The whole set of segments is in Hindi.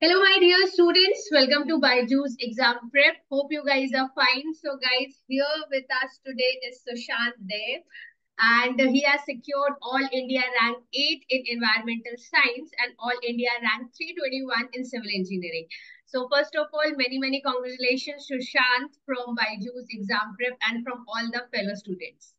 Hello, my dear students. Welcome to Byju's exam prep. Hope you guys are fine. So, guys, here with us today is Sushant Dev, and he has secured All India Rank 8 in Environmental Science and All India Rank 321 in Civil Engineering. So, first of all, many congratulations to Shant from Byju's exam prep and from all the fellow students.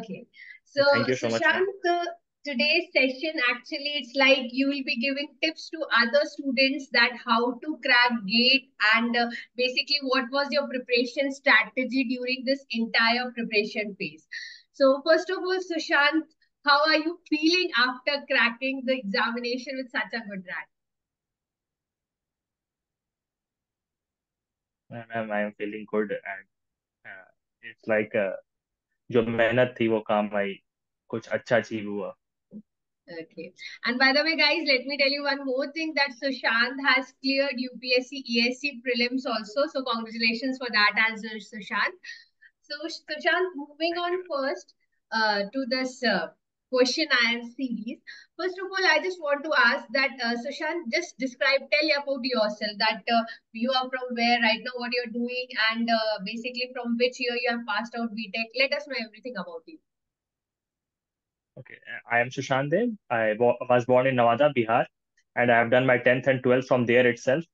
Okay. So, Thank you so much, ma'am. Sushant, today's session actually it's like you will be giving tips to other students that how to crack GATE and basically what was your preparation strategy during this entire preparation phase. So, first of all, Sushant, how are you feeling after cracking the examination with such a good rank? Ma'am, I am feeling good and it's like जो मेहनत थी वो काम आई कुछ अच्छा अचीव हुआ. Okay. And by the way, guys, let me tell you one more thing that Sushant has cleared UPSC ESC prelims also. So congratulations for that as well, Sushant. So Sushant, moving Thank you. on first to this question IM series. First of all, I just want to ask that Sushant, just tell about yourself that you are from where right now, what you're doing, and basically from which year you have passed out BTech. Let us know everything about you. Okay, I am Sushant Dev. Was born in Nawada, Bihar, and I have done my 10th and 12th from there itself.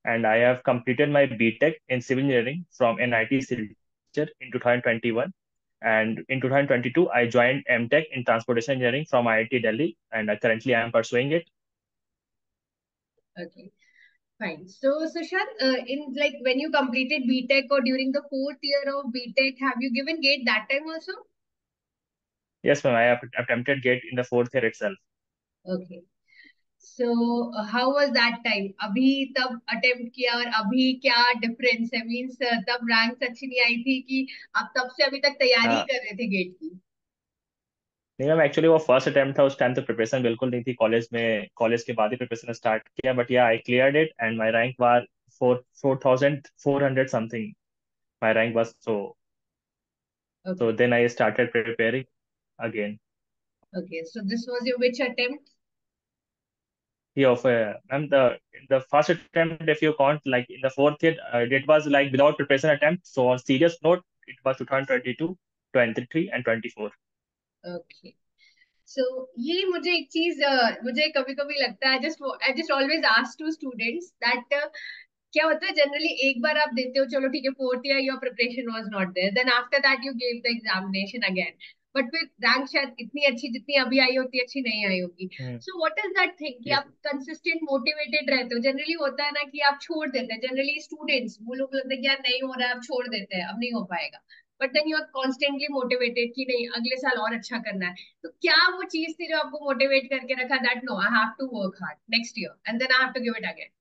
And I have completed my BTech in civil engineering from NIT Silchar in 2021. And in 2022, I joined MTech in transportation engineering from IIT Delhi, and currently I am pursuing it. Okay. Fine. So, Sushant, in like when you completed BTech or during the fourth year of BTech, have you given GATE that time also? Yes, ma'am, I have attempted GATE in the fourth year itself. Okay. So, how was that time? अभी तब attempt किया और अभी क्या difference है? Means तब ranks अच्छी नहीं आई थी कि आप तब से अभी तक तैयारी ही हाँ. कर रहे थे GATE की? नहीं मैम, एक्चुअली वो फर्स्ट अटेम्प्ट था. उस टाइम तो प्रिपरेशन बिल्कुल नहीं थी. कॉलेज के बाद ही प्रिपरेशन स्टार्ट किया. बट या आई cleared it and my rank was 4400 something. My rank was so Okay. then I started preparing again. Okay. So, this was your which attempt? Yeah, ma'am, the first attempt, if you count, like in the fourth year, it was like without preparation attempt. So on serious note, it was 2022, 23, and 24. Okay. So ये मुझे एक चीज मुझे कभी कभी लगता है I just always ask to students that क्या होता है जनरली एक बार आप देते हो चलो ठीक है fourth year your preparation was not there then after that you give the examination again but फिर रैंक शायद इतनी अच्छी जितनी अभी आई होती अच्छी नहीं आई होगी Hmm. So what is that thing कि Yes. आप कंसिस्टेंट मोटिवेटेड रहते हो जनरली होता है ना कि आप छोड़ देते हैं जनरली स्टूडेंट्स वो लोग लगता है कि यार नहीं हो रहा है अब छोड़ देते हैं अब नहीं हो पाएगा but then you are constantly motivated कि नहीं अगले साल और अच्छा करना है तो क्या वो चीज थी जो आपको मोटिवेट करके रखा that no I have to work hard next year and then I have to give it again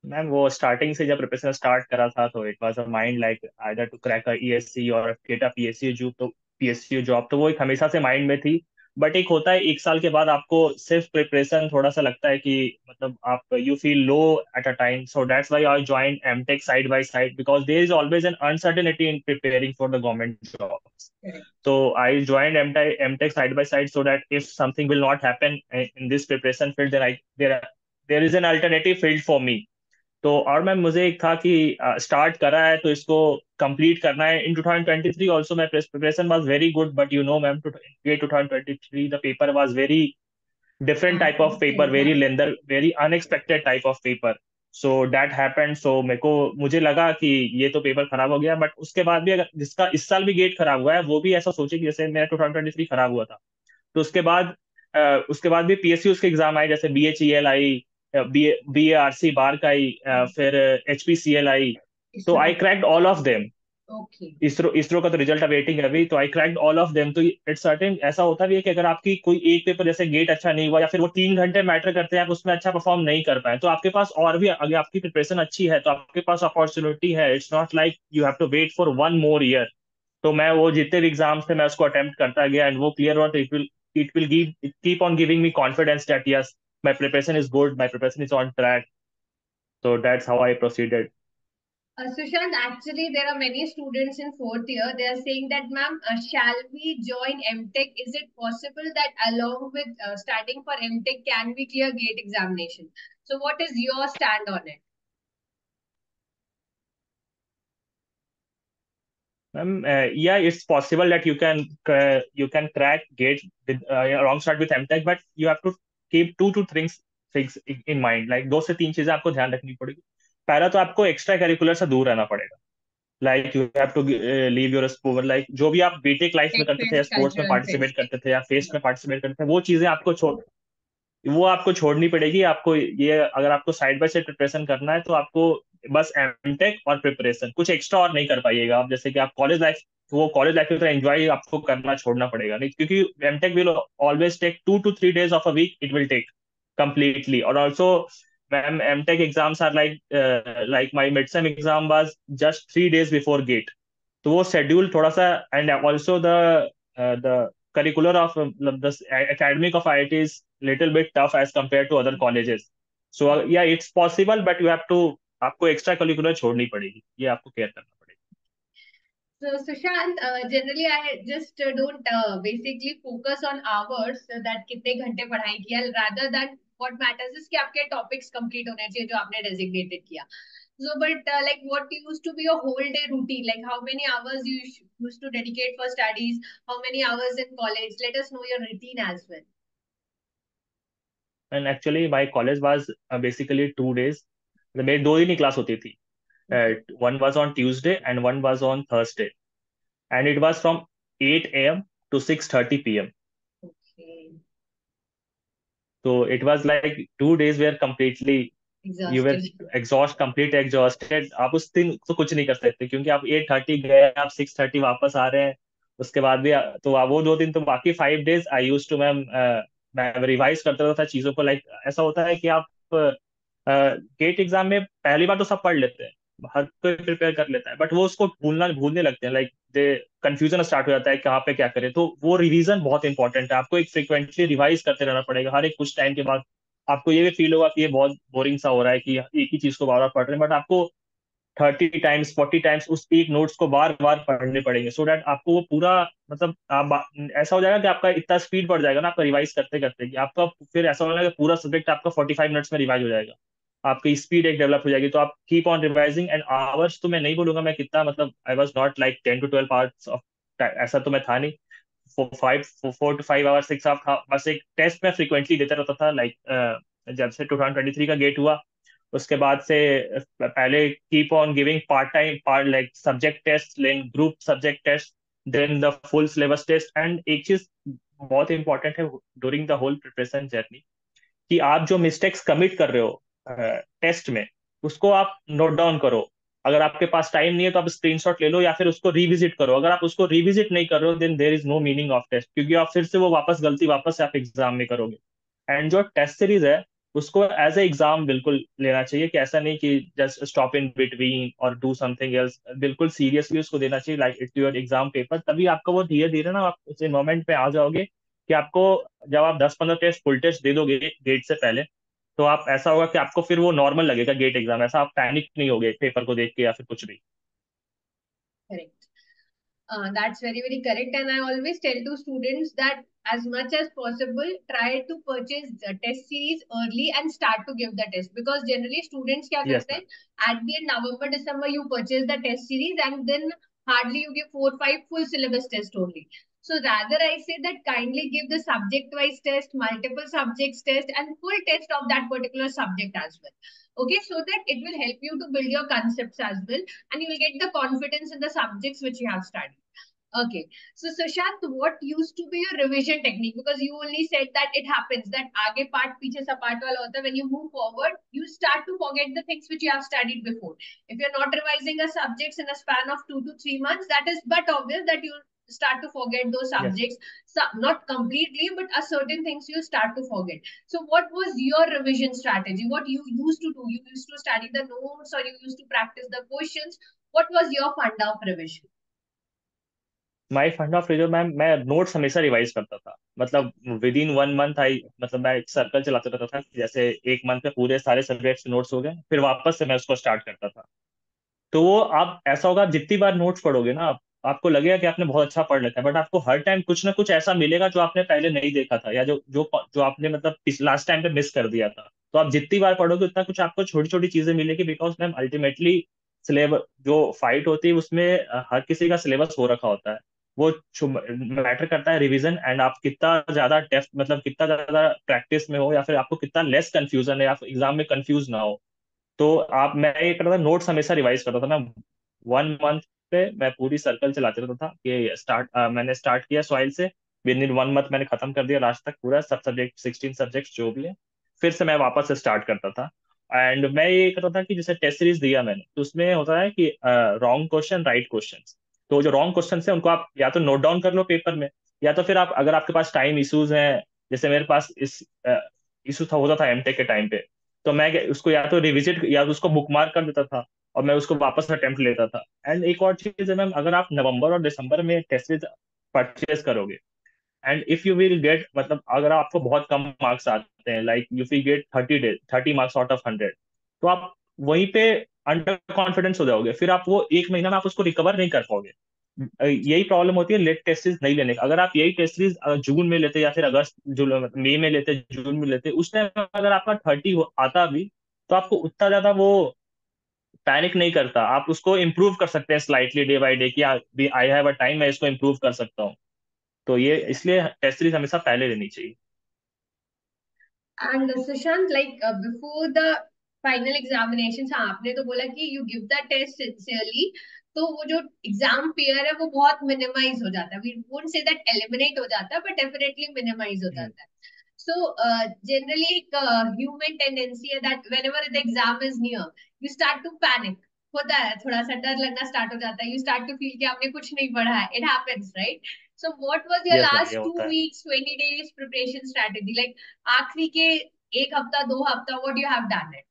ma'am वो स्टार्टिंग से जब प्रिपरेशन स्टार्ट करा था तो it was a mind like either to crack a ESC और गेट अ पीएसयू जॉब तो वो एक हमेशा से माइंड में थी. बट एक होता है एक साल के बाद आपको सिर्फ प्रिपरेशन थोड़ा सा लगता है कि मतलब आप you feel low at a time. So that's why I joined MTech side by side because there is always an uncertainty in preparing for the government job. Correct So I joined MTech side by side so that if something will not happen in this preparation field, then there is an alternative field for me. तो और मैम मुझे एक था कि स्टार्ट करा है तो इसको कंप्लीट करना है. In 2023 also my preparation was very good but you know ma'am 2023 the paper was very different type of paper. Very exactly lengthier, very unexpected type of paper. So that happened. So मुझे लगा कि ये तो पेपर खराब हो गया. बट उसके बाद भी अगर जिसका इस साल भी गेट खराब हुआ है वो भी ऐसा सोचे कि जैसे मेरा 2023 खराब हुआ था. तो उसके बाद भी पीएसयू के एग्जाम आए जैसे BHEL आई, BARC बार का आई, फिर HPCL आई. तो इसरो आई cracked all of them. Okay ISRO का तो रिजल्ट अवेटिंग है अभी. तो आई क्रैक्ड ऑल ऑफ देम. तो इट्स सर्टेन ऐसा होता भी है कि अगर आपकी कोई एक पेपर जैसे गेट अच्छा नहीं हुआ या फिर वो 3 घंटे मैटर करते हैं आप उसमें अच्छा परफॉर्म नहीं कर पाए तो आपके पास और भी अगर आपकी प्रिपरेशन अच्छी है तो आपके पास अपॉर्चुनिटी है. It's not like you have to wait for 1 more year. तो मैं वो जितने भी एग्जाम्स थे मैं उसको अटेम्प्ट करता गया एंड वो क्लियर हुआ. तो it will keep on giving me confidence that yes my preparation is good, my preparation is on track. So that's how I proceeded. Sushant, actually, there are many students in fourth year. They are saying that, ma'am, shall we join MTech? Is it possible that along with studying for MTech, can we clear GATE examination? So, what is your stand on it? Yeah, it's possible that you can crack GATE with alongside with MTech, but you have to keep two to things in mind. Like दो से तीन चीजें आपको ध्यान रखनी पड़ेगी. पहला तो आपको एक्स्ट्रा करिकुलर से दूर रहना पड़ेगा. Like you have to leave your sport. Like जो भी आप बीटेक लाइफ में Tech करते थे या fest, स्पोर्ट्स में cultural पार्टिसिपेट fest. करते थे या फेस्ट में पार्टिसिपेट करते थे, वो आपको छोड़नी पड़ेगी. आपको ये अगर आपको साइड बाय साइड प्रिपरेशन करना है तो आपको बस एमटेक और प्रिपरेशन, कुछ एक्स्ट्रा और नहीं कर पाइएगा आप. जैसे कि आप कॉलेज लाइफ, वो कॉलेज लाइफ की तरह एंजॉय आपको करना छोड़ना पड़ेगा नहीं, क्योंकि MTech will always take 2 to 3 days off a week. It will take completely. और also ma'am MTech exams are like my mid sem exam was just 3 days before GATE. तो वो शेड्यूल थोड़ा सा, and also the curricular of the academic of IIT is little bit tough as compared to other colleges. So yeah, it's possible, but you have to, आपको एक्स्ट्रा करिकुलर छोड़नी पड़ेगी, ये आपको केयर करना पड़ेगा. So, Sushant, generally I just don't basically focus on hours that कितने घंटे पढ़ाई किया, rather than what matters is कि आपके topics complete होने चाहिए जो आपने designated किया. So, but like what used to be your whole day routine? Like how many hours you used to dedicate for studies? How many hours in college? Let us know your routine as well. And actually my college was basically 2 days. मेरी दो दिन ही क्लास होती थी. Okay. One was on Tuesday and one was on Thursday, and it was from 8 a.m. to 6:30 p.m. Okay. So it was like 2 days were completely, you were Exhausted. complete exhausted. आप उस दिन तो कुछ नहीं कर सकते, क्योंकि आप 8:30 गए, आप 6:30 वापस आ रहे हैं. उसके बाद भी तो वो 2 दिन, तो बाकी 5 days I use to ma'am, मैं रिवाइज करता रहता था चीजों को. लाइक ऐसा होता है कि आप गेट एग्जाम में पहली बार तो सब पढ़ लेते हैं, हर कोई प्रिपेयर कर लेता है, बट वो उसको भूलने लगते हैं. लाइक दे कंफ्यूजन स्टार्ट हो जाता है कहाँ पे क्या करें. तो वो रिवीजन बहुत इंपॉर्टेंट है. आपको एक फ्रिक्वेंटली रिवाइज करते रहना पड़ेगा हर एक कुछ टाइम के बाद. आपको ये भी फील होगा कि ये बहुत बोरिंग सा हो रहा है कि एक ही चीज को बार बार पढ़ रहे हैं, बट आपको 30 टाइम्स 40 टाइम्स उस एक नोट्स को बार बार पढ़ने पड़ेंगे, सो दैट आपको वो पूरा, मतलब ऐसा हो जाएगा कि आपका इतना स्पीड बढ़ जाएगा ना आपका रिवाइज करते करते, कि आपका फिर ऐसा हो जाएगा कि पूरा सब्जेक्ट आपका 45 मिनट्स में रिवाइज हो जाएगा. आपकी स्पीड एक डेवलप हो जाएगी. तो आप keep on revising. And hours तो मैं नहीं बोलूंगा मैं कितना, मतलब I was not like 10 to 12 hours of, ऐसा तो मैं था नहीं. 4 to 5 आवर्स 6 आवर्स था. बस एक टेस्ट में फ्रिक्वेंटली देता रहता था. लाइक जब से 2023 का गेट हुआ, उसके बाद से पहले keep on giving part time part, like subject test, then group subject test, then the full syllabus test. And एक चीज बहुत इंपॉर्टेंट है during the whole preparation journey, कि आप जो मिस्टेक्स कमिट कर रहे हो टेस्ट में, उसको आप नोट डाउन करो. अगर आपके पास टाइम नहीं है तो आप स्क्रीनशॉट ले लो, या फिर उसको रिविजिट करो. अगर आप उसको रिविजिट नहीं कर रहे हो, then there is no meaning of test, क्योंकि आप फिर से वो वापस गलती वापस से आप एग्जाम में करोगे. एंड जो टेस्ट सीरीज है, उसको एज ए एग्जाम बिल्कुल लेना चाहिए, कि ऐसा नहीं कि जस्ट स्टॉप इन बिटवीन और डू समथिंग एल्स. बिल्कुल सीरियसली उसको देना चाहिए, like it's your exam paper. तभी आपका वो धीरे धीरे ना आप उस मोमेंट पे आ जाओगे, कि आपको जब आप 10-15 टेस्ट फुल टेस्ट दे दोगे गेट से पहले, तो आप ऐसा होगा कि आपको फिर वो नॉर्मल लगेगा गेट एग्जाम. ऐसा आप पैनिक नहीं होगे पेपर को देख के या फिर कुछ भी. Correct. That's very, very correct. And I always tell to students that as much as possible, try to purchase the test series early and start to give the test. Because generally students क्या यस करते मैम. हैं, at the end November, December, you purchase the test series and then hardly you give 4, 5 full syllabus test only. So rather I say that kindly give the subject wise test, multiple subjects test and full test of that particular subject as well. Okay, so that it will help you to build your concepts as well and you will get the confidence in the subjects which you have studied. Okay. So Sushant, what used to be your revision technique? Because you only said that it happens that आगे part पीछे सा part वाला होता है. When you move forward, you start to forget the things which you have studied before. If you're not revising a subjects in a span of 2 to 3 months, that is but obvious that you start to forget those yes. subjects. So, not completely, but a certain things you start to forget. So, what was your revision strategy? What you used to do? You used to study the notes or you used to practice the questions? What was your funda of revision? My fund of reserve ma'am, मैं नोट्स हमेशा रिवाइज करता था. मतलब विद इन 1 मंथ आई, मतलब मैं एक सर्कल चलाता रहता था कि जैसे एक मंथ में पूरे सारे सब्जेक्ट्स नोट्स हो गए, फिर वापस से मैं उसको स्टार्ट करता था. तो वो आप ऐसा होगा, आप जितनी बार नोट्स पढ़ोगे ना, आपको लगेगा कि आपने बहुत अच्छा पढ़ रखा है, बट आपको हर टाइम कुछ ना कुछ ऐसा मिलेगा जो आपने पहले नहीं देखा था, या जो जो जो आपने मतलब लास्ट टाइम पे मिस कर दिया था। तो आप जितनी बार पढ़ोगे उतना कुछ आपको छोटी छोटी चीजें मिलेगी, बिकॉज मैम अल्टीमेटली सिलेबस जो फाइट होती है उसमें हर किसी का सिलेबस हो रखा होता है। वो मैटर करता है रिवीजन, एंड आप कितना ज्यादा डेप्थ मतलब कितना ज्यादा प्रैक्टिस में हो, या फिर आपको कितना लेस कंफ्यूजन है, या फिर एग्जाम में कंफ्यूज ना हो। तो आप मैं ये करता था, नोट्स हमेशा रिवाइज करता था मैं। 1 मंथ पे मैं पूरी सर्कल चलाते रहता था कि मैंने स्टार्ट किया सॉइल से, विद इन 1 मंथ मैंने खत्म कर दिया लास्ट तक पूरा सब सब्जेक्ट, 16 सब्जेक्ट्स जो भी है। फिर से मैं वापस से स्टार्ट करता था। एंड मैं ये करता था कि जैसे टेस्ट सीरीज दिया मैंने, तो उसमें होता है कि रॉन्ग क्वेश्चन राइट क्वेश्चन। तो जो रॉन्ग क्वेश्चन है उनको आप या तो नोट डाउन कर लो पेपर में, या तो फिर आप अगर आपके पास टाइम इश्यूज हैं, जैसे मेरे पास इस इशू था होता था एमटेक के टाइम पे, तो मैं उसको या तो रिविजिट या तो उसको बुक मार्क कर देता था, और मैं उसको वापस अटेम्प्ट लेता था। एंड एक और चीज है मैम, अगर आप नवंबर और दिसंबर में टेस्ट परचेज करोगे, and if you will get मतलब अगर आपको बहुत कम मार्क्स आते हैं, like you will get 30 marks out of 100, तो आप वहीं पे अंडर कॉन्फिडेंस हो जाओगे, फिर आप वो एक महीना में आप उसको रिकवर नहीं कर पाओगे। यही प्रॉब्लम होती है लेट टेस्ट सीरीज नहीं लेने का। अगर आप यही टेस्ट सीरीज जून में लेते, या फिर अगस्त जुलाई मई में लेते, जून में लेते, उस टाइम अगर आपका 30 आता भी, तो आपको उतना ज्यादा वो पैनिक नहीं करता, आप उसको इम्प्रूव कर सकते हैं स्लाइटली डे बाय डे, कि आई हैव अ टाइम, मैं इसको इम्प्रूव कर सकता हूँ। तो ये इसलिए टेस्ट सीरीज हमेशा पहले लेनी चाहिए। And Sushant, like before the final examinations, हाँ आपने तो बोला कि you give the test sincerely, तो वो जो एग्जाम पेयर है वो बहुत मिनिमाइज हो जाता है. We won't say that eliminate हो जाता है, but definitely minimize हो हम्म। जाता है. So generally एक human tendency है that whenever the exam is near, you start to panic. होता है, थोड़ा सा डर लगना स्टार्ट हो जाता है. You start to feel कि आपने कुछ नहीं पढ़ा है. It happens, right? So what was your yes ma'am, ये last two होता है। weeks, 20 days preparation strategy? Like आखिरी के एक हफ्ता दो हफ्ता, what you have done it?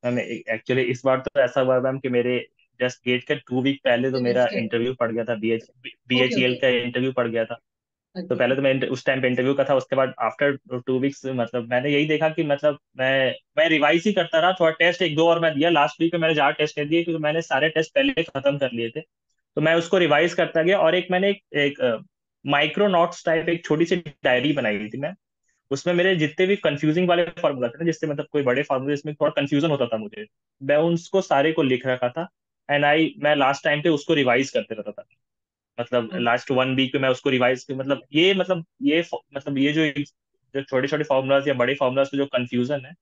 Ma'am actually इस बार तो ऐसा हुआ मैम कि मेरे जस्ट गेट के 2 वीक पहले तो यू मेरा मिस्ड इट. इंटरव्यू पड़ गया था, ओके बीएचईएल ओके का इंटरव्यू पड़ गया था। तो ओके. पहले तो मैं उस टाइम पे इंटरव्यू का था, उसके बाद आफ्टर 2 वीक्स मतलब मैंने यही देखा कि मतलब मैं रिवाइज ही करता रहा, थोड़ा टेस्ट एक दो और मैं दिया, लास्ट वीक में मैंने ज्यादा टेस्ट नहीं दिए क्योंकि मैंने सारे टेस्ट पहले खत्म कर लिए थे। तो मैं उसको रिवाइज करता गया, और एक मैंने एक माइक्रो नोट्स टाइप एक छोटी सी डायरी बनाई थी मैं। उसमें मेरे जितने भी कंफ्यूजिंग वाले फॉर्मूला थे ना, जिससे मतलब कोई बड़े फॉर्मूले जिसमें थोड़ा कंफ्यूजन होता था मुझे, मैं उसको सारे को लिख रखा था। मैं लास्ट टाइम पे उसको रिवाइज करते रहता था। मतलब लास्ट 1 वीक में मैं उसको रिवाइज, मतलब ये जो छोटे छोटे फॉर्मूलाज या बड़े फॉर्मूलाज में जो कंफ्यूजन है,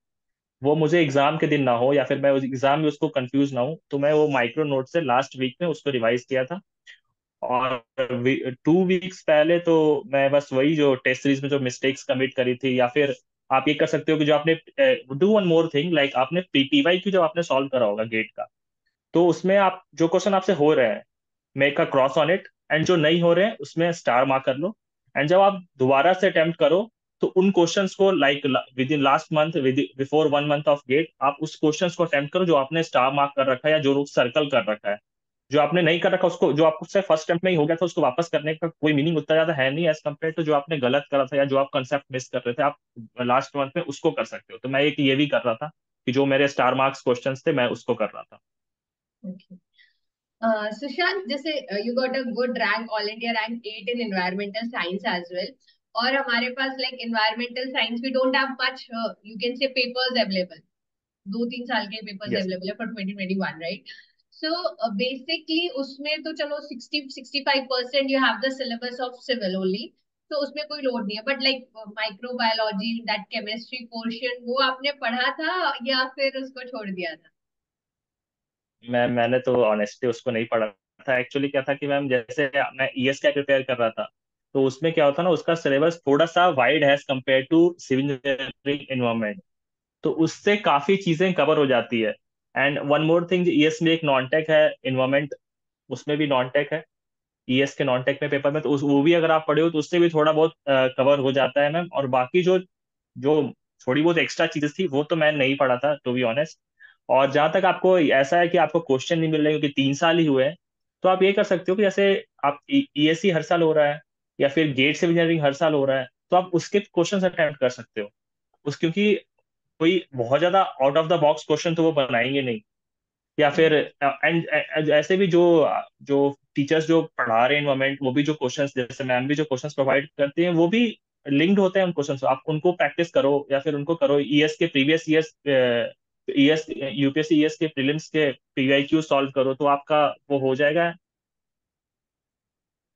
वो मुझे एग्जाम के दिन ना हो, या फिर मैं उस एग्जाम में उसको कंफ्यूज ना हो, तो मैं वो माइक्रो नोट से लास्ट वीक में उसको रिवाइज किया था। और 2 वीक्स पहले तो मैं बस वही जो टेस्ट सीरीज में जो मिस्टेक्स कमिट करी थी, या फिर आप ये कर सकते हो कि जो आपने do one more thing, like आपने पीटीवाई की जो आपने सॉल्व करा होगा गेट का, तो उसमें आप जो क्वेश्चन आपसे हो रहे हैं, make a cross on it, and जो नहीं हो रहे हैं उसमें स्टार मार्क कर लो। एंड जब आप दोबारा से अटेम्प्ट करो, तो उन क्वेश्चंस को like with in last month, with before 1 month of GATE, आप उस क्वेश्चंस को अटेम्प्ट करो जो आपने स्टार मार्क कर रखा है या जो सर्कल कर रखा है। जो आपने नहीं कर रखा उसको, जो आपको से फर्स्ट अटेम्प्ट में ही हो गया था, उसको वापस करने का कोई मीनिंग उतना ज्यादा है नहीं, एज कम्पेयर टू जो आपने गलत करा था या जो आप कंसेप्ट मिस कर रहे थे, आप लास्ट मंथ में उसको कर सकते हो। तो मैं एक ये भी कर रहा था कि जो मेरे स्टार मार्क्स क्वेश्चंस थे मैं उसको कर रहा था। ओके. सुशांत, जैसे you got a good rank, all India rank 8 in environmental science as well. और हमारे पास like environmental science we don't have much, you can say papers available. 2-3 साल के पेपर्स यस अवेलेबल है फॉर 2021, राइट? सो बेसिकली उसमें तो चलो 60-65% you have the syllabus of civil only, तो उसमें कोई लोड नहीं है. But like microbiology, that chemistry portion, वो आपने पढ़ा था या फिर उसको छोड़ दिया था? मैंने तो ऑनेस्टली उसको नहीं पढ़ा था। एक्चुअली क्या था कि मैम, जैसे मैं ईएस का प्रिपेयर कर रहा था, तो उसमें क्या होता ना, उसका सिलेबस थोड़ा सा वाइड है compare to civil engineering environment. तो उससे काफी चीजें कवर हो जाती है। And one more thing, ES में एक नॉन टेक है इन्वायरमेंट, उसमें भी नॉन टेक है। ईएस के नॉन टेक में पेपर में तो वो भी अगर आप पढ़े हो तो उससे भी थोड़ा बहुत कवर हो जाता है मैम। और बाकी जो जो थोड़ी बहुत एक्स्ट्रा चीजें थी वो तो मैं नहीं पढ़ा था, टू बी ऑनेस्ट। और जहां तक आपको ऐसा है कि आपको क्वेश्चन नहीं मिल रहे क्योंकि 3 साल ही हुए हैं, तो आप ये कर सकते हो कि जैसे आप ईएससी हर साल हो रहा है, या फिर गेट से इंजीनियरिंग हर साल हो रहा है, तो आप उसके क्वेश्चन अटेम्प्ट कर सकते हो। क्योंकि कोई बहुत ज्यादा out of the box question तो वो बनाएंगे नहीं। या फिर Correct. एंड ऐसे भी जो जो टीचर्स जो पढ़ा रहे हैं इन्वायरमेंट, वो भी जो क्वेश्चंस, जैसे मैम भी जो क्वेश्चंस प्रोवाइड करती हैं, वो भी लिंक्ड होते हैं उन क्वेश्चंस। आप उनको प्रैक्टिस करो या फिर उनको करो, ईएस के previous years, ES UPSC ES के प्रीलिम्स के पीवाईक्यू सॉल्व करो, तो आपका वो हो जाएगा।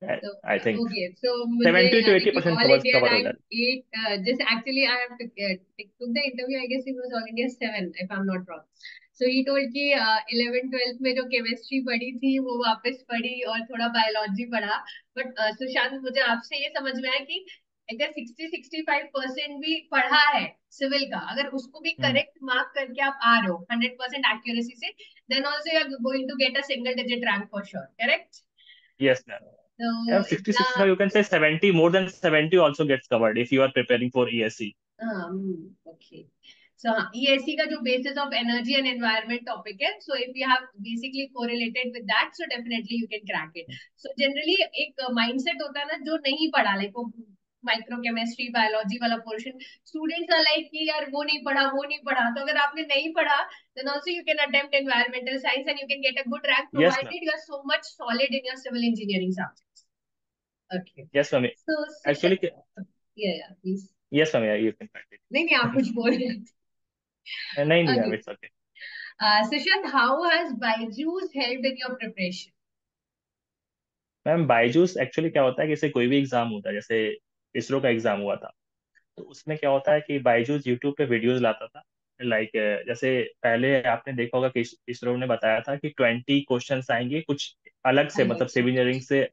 So, I think okay. So मुझे 70 to 80% all cover India cover हो रैंक जाएगा। 8 जैसे actually I have took the interview. I guess it was all India 7 if I'm not wrong. So he told कि 11 12th में जो केमिस्ट्री पढ़ी थी वो वापस पढ़ी और थोड़ा बायोलॉजी पढ़ा। बट सुशांत, मुझे आपसे ये समझ में आया कि अगर 60-65% भी पढ़ा है सिविल का, अगर उसको भी हम्म। करेक्ट मार्क करके आप आ रहे हो 100% एक्यूरेसी से, then also you are going to get a single digit rank for sure. Correct? Yes ma'am. तो Yeah, 60, इतना 65, you can say 70, more than 70 also gets covered if you are preparing for ESC. Okay. So हाँ, ESC का जो basis of energy and environment topic है, so if you have basically correlated with that, so definitely you can crack it. So generally एक माइंडसेट होता है ना जो नहीं पढ़ा, लाइक वो माइक्रो केमिस्ट्री बायोलॉजी वाला पोर्शन, स्टूडेंट्स आर लाइक कि यार वो नहीं पढ़ा वो नहीं पढ़ा। तो अगर आपने नहीं पढ़ा, then also you can attempt environmental science and you can get a good rank Yes, ma'am. Provided you are so much solid in your civil engineering subjects. Okay. Yes, ma'am. So Actually, yeah please. yes, ma'am. Yeah, you can नहीं नहीं, आप continue. कुछ बोल रहे थे। नहीं नहीं ma'am, Okay. It's okay. Sushant, how has Byju's helped in your preparation? Ma'am Byju's actually क्या होता है कि जैसे कोई भी एग्जाम होता है, जैसे इसरो का एग्जाम हुआ था, तो उसमें क्या होता है कि बायजूस यूट्यूब पे वीडियोस लाता था। लाइक जैसे पहले आपने देखा होगा कि इसरो ने बताया था कि 20 क्वेश्चंस आएंगे कुछ अलग I से, मतलब like सिविल इंजीनियरिंग subjects. से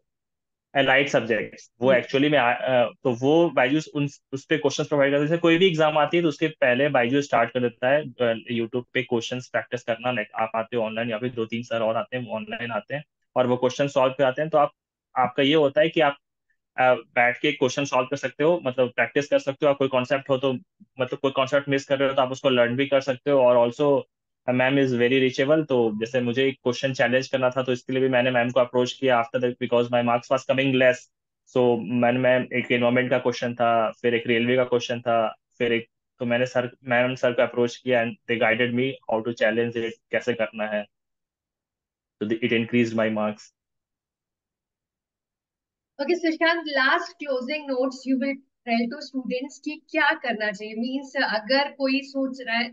अलाइड सब्जेक्ट्स, वो Yes. एक्चुअली में तो वो बायजूस उन उस पे क्वेश्चंस प्रोवाइड करते हैं। जैसे कोई भी एग्जाम आती है तो उसके पहले बायजूस स्टार्ट कर देता है यूट्यूब पे क्वेश्चंस प्रैक्टिस करना। लाइक आप आते हो ऑनलाइन, या फिर 2 3 सर और आते हैं ऑनलाइन आते हैं, और वो क्वेश्चन सॉल्व कराते हैं। तो आप आपका ये होता है कि आप बैठ के क्वेश्चन सॉल्व कर सकते हो, मतलब प्रैक्टिस कर सकते हो। आप कोई कॉन्सेप्ट हो तो, मतलब कोई कॉन्सेप्ट मिस कर रहे हो तो आप उसको लर्न भी कर सकते हो। और also ma'am is very reachable, तो जैसे मुझे एक क्वेश्चन चैलेंज करना था तो इसके लिए भी मैंने मैम को अप्रोच किया after that, because my marks was coming less. So ma'am एक एनवायरमेंट का क्वेश्चन था, फिर एक रेलवे का क्वेश्चन था, फिर एक, तो मैंने मैम सर को अप्रोच किया and they guided me how to challenge it, कैसे करना है। तो it increase my marks. Okay, Sushant, last closing notes you will tell to students कि क्या करना चाहिए। मीन्स अगर कोई सोच रहा है,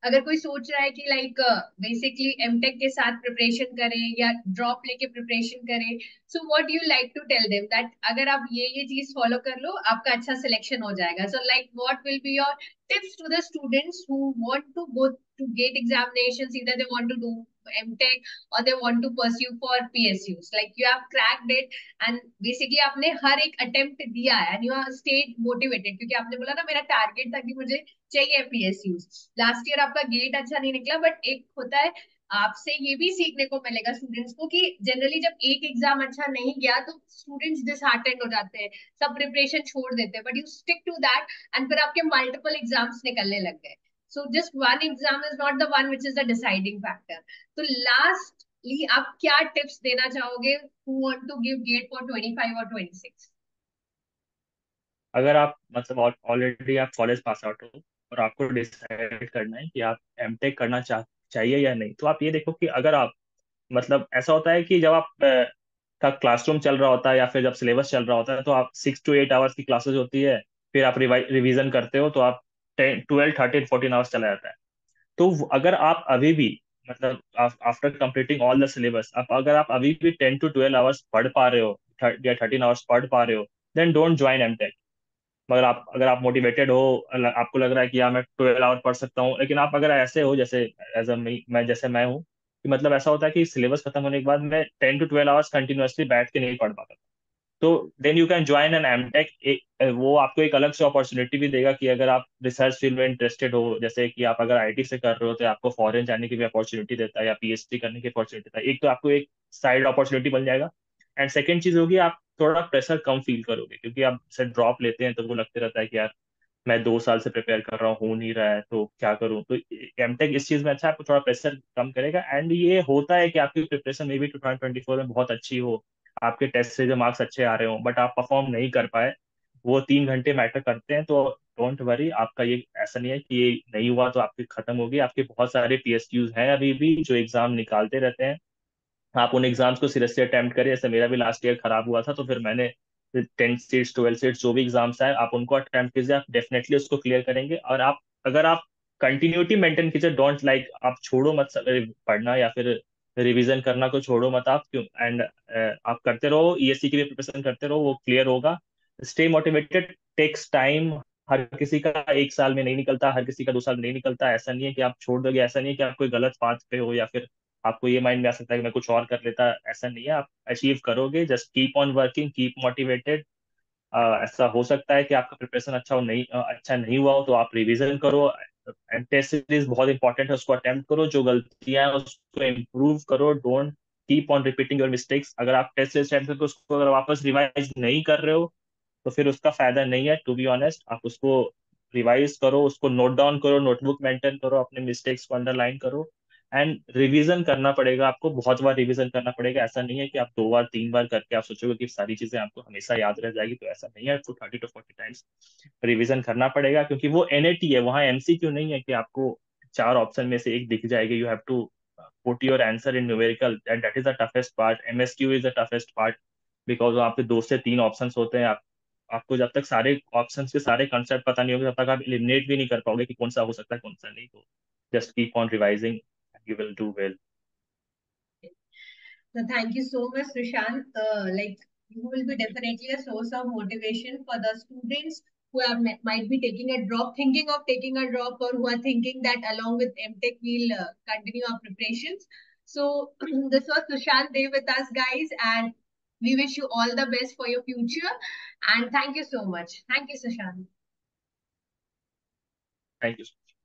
अगर कोई सोच रहा है कि लाइक बेसिकली एमटेक के साथ प्रिपरेशन करे या ड्रॉप लेके प्रिपरेशन करे, so what you like to tell them that अगर आप ये चीज फॉलो कर लो आपका अच्छा सिलेक्शन हो जाएगा। So like what will be your tips to the students who want to go to GATE examinations, either they want to do MTech or they want to pursue for PSUs, like you have cracked it and basically आपने हर एक अटेम्प्ट दिया है and you are stayed motivated, क्योंकि आपने बोला ना मेरा टारगेट था कि मुझे चाहिए PSUs। लास्ट ईयर आपका गेट अच्छा नहीं निकला, बट एक होता है आपसे ये भी सीखने को मिलेगा स्टूडेंट्स को कि जनरली जब एक एग्जाम अच्छा नहीं गया तो स्टूडेंट्स डिसहार्टेंड हो जाते हैं, सब प्रिपरेशन छोड़ देते हैं, but you stick to that and फिर आपके मल्टीपल एग्जाम्स निकलने लग गए। So just one exam is not the one which is the deciding factor. तो लास्टली आप क्या टिप्स देना चाहोगे who want to give gate for 25 or 26? अगर आप मतलब ऑलरेडी आप कॉलेज पास आउट हो और आपको डिसाइड करना है कि आप एमटेक करना चाहिए या नहीं, तो आप ये देखो कि अगर आप, मतलब ऐसा होता है कि जब आप का क्लासरूम चल रहा होता है या फिर जब सिलेबस चल रहा होता है, तो आप 6 to 8 आवर्स की क्लासेस होती है, फिर आप रिवीजन करते हो, तो आप 10 12 13 14 आवर्स चला जाता है। तो अगर आप अभी भी, मतलब after completing all the syllabus, आप अगर आप अभी भी 10 to 12 आवर्स पढ़ पा रहे हो, या 13 आवर्स पढ़ पा रहे हो, देन डोंट ज्वाइन एमटेक। मगर आप, अगर आप मोटिवेटेड हो, आपको लग रहा है कि हाँ मैं 12 आवर पढ़ सकता हूँ, लेकिन आप अगर ऐसे हो जैसे एज अ मैं जैसे मैं हूँ, कि मतलब ऐसा होता है कि सिलेबस खत्म होने के बाद मैं 10 to 12 आवर्स कंटिन्यूअसली बैठ के नहीं पढ़ पाता, तो then you can join an MTech. वो आपको एक अलग से अपॉर्चुनिटी भी देगा कि अगर आप रिसर्च फील्ड में इंटरेस्टेड हो, जैसे कि आप अगर आईटी से कर रहे हो, तो आपको फॉरेन जाने की भी अपॉर्चुनिटी देता है, या पीएचडी करने की अपॉर्चुनिटी देता है। एक तो आपको एक साइड अपॉर्चुनिटी बन जाएगा, एंड सेकेंड चीज होगी आप थोड़ा प्रेशर कम फील करोगे, क्योंकि आप से ड्रॉप लेते हैं तो वो लगते रहता है कि यार मैं 2 साल से प्रिपेयर कर रहा हूँ, हो नहीं रहा है, तो क्या करूँ। तो एमटेक इस चीज में अच्छा है, आपको थोड़ा प्रेशर कम करेगा। एंड ये होता है कि आपकी प्रिपरेशन मे बी 2024 में बहुत अच्छी हो, आपके टेस्ट से जो मार्क्स अच्छे आ रहे हो, बट आप परफॉर्म नहीं कर पाए, वो 3 घंटे मैटर करते हैं। तो डोंट वरी, आपका ये ऐसा नहीं है कि ये नहीं हुआ तो आपकी खत्म होगी। आपके बहुत सारे पीएसयूज हैं अभी भी जो एग्जाम निकालते रहते हैं। आप उन एग्जाम्स को सीरियसली अटेम्प्ट करिए। जैसे मेरा भी लास्ट ईयर खराब हुआ था, तो फिर मैंने 10 सीट्स 12 सीट्स जो भी एग्जाम्स आए, आप उनको अटेम्प्ट कीजिए, आप डेफिनेटली उसको क्लियर करेंगे। और आप, अगर आप कंटिन्यूटी मेंटेन कीजिए, डोंट लाइक आप छोड़ो मत पढ़ना या फिर रिवीजन करना को छोड़ो मत आप, क्यों। एंड आप करते रहो, ईएससी की भी प्रिपरेशन करते रहो, वो क्लियर होगा। Stay motivated, takes time. हर किसी का 1 साल में नहीं निकलता, हर किसी का 2 साल में नहीं निकलता। ऐसा नहीं है कि आप छोड़ दोगे, ऐसा नहीं है कि आप कोई गलत पाथ पे हो या फिर आपको ये माइंड में आ सकता है कि मैं कुछ और कर लेता। ऐसा नहीं है, आप अचीव करोगे। Just keep on working, keep motivated. ऐसा हो सकता है कि आपका प्रिपरेशन अच्छा नहीं हुआ हो, तो आप रिवीजन करो। एंड टेस्ट सीरीज बहुत इंपॉर्टेंट है, उसको अटेम्प्ट करो। जो गलतियां हैं उसको इम्प्रूव करो। Don't keep on repeating your mistakes. अगर आप टेस्ट सीरीज अटेम्प्ट करके उसको अगर वापस रिवाइज नहीं कर रहे हो, तो फिर उसका फायदा नहीं है। टू बी ऑनेस्ट, आप उसको रिवाइज करो, उसको नोट डाउन करो, नोटबुक मेंटेन करो, अपने मिस्टेक्स को अंडरलाइन करो। एंड रिवीजन करना पड़ेगा आपको, बहुत बार रिवीजन करना पड़ेगा। ऐसा नहीं है कि आप 2 बार 3 बार करके आप सोचोगे कि सारी चीजें आपको हमेशा याद रह जाएगी, तो ऐसा नहीं है। आपको 30 to 40 टाइम्स रिवीजन करना पड़ेगा, क्योंकि वो एनएटी है, वहाँ एमसीक्यू नहीं है कि आपको 4 ऑप्शन में से एक दिख जाएगी। You have to put your answer in numerical, and that is the toughest part. MSQ is the toughest part, because वहाँ पे 2 से 3 ऑप्शंस होते हैं। आपको जब तक सारे ऑप्शंस के सारे कंसेप्ट पता नहीं होंगे, तब तक आप एलिमिनेट भी नहीं कर पाओगे कि कौन सा हो सकता है कौन सा नहीं। तो just keep on revising, you will do well. So thank you so much, Sushant. Like you will be definitely a source of motivation for the students who have might be taking a drop, thinking of taking a drop, or who are thinking that along with MTech we'll continue our preparations. So this was Sushant Day with us, guys, and we wish you all the best for your future. And thank you so much. Thank you, Sushant. Thank you.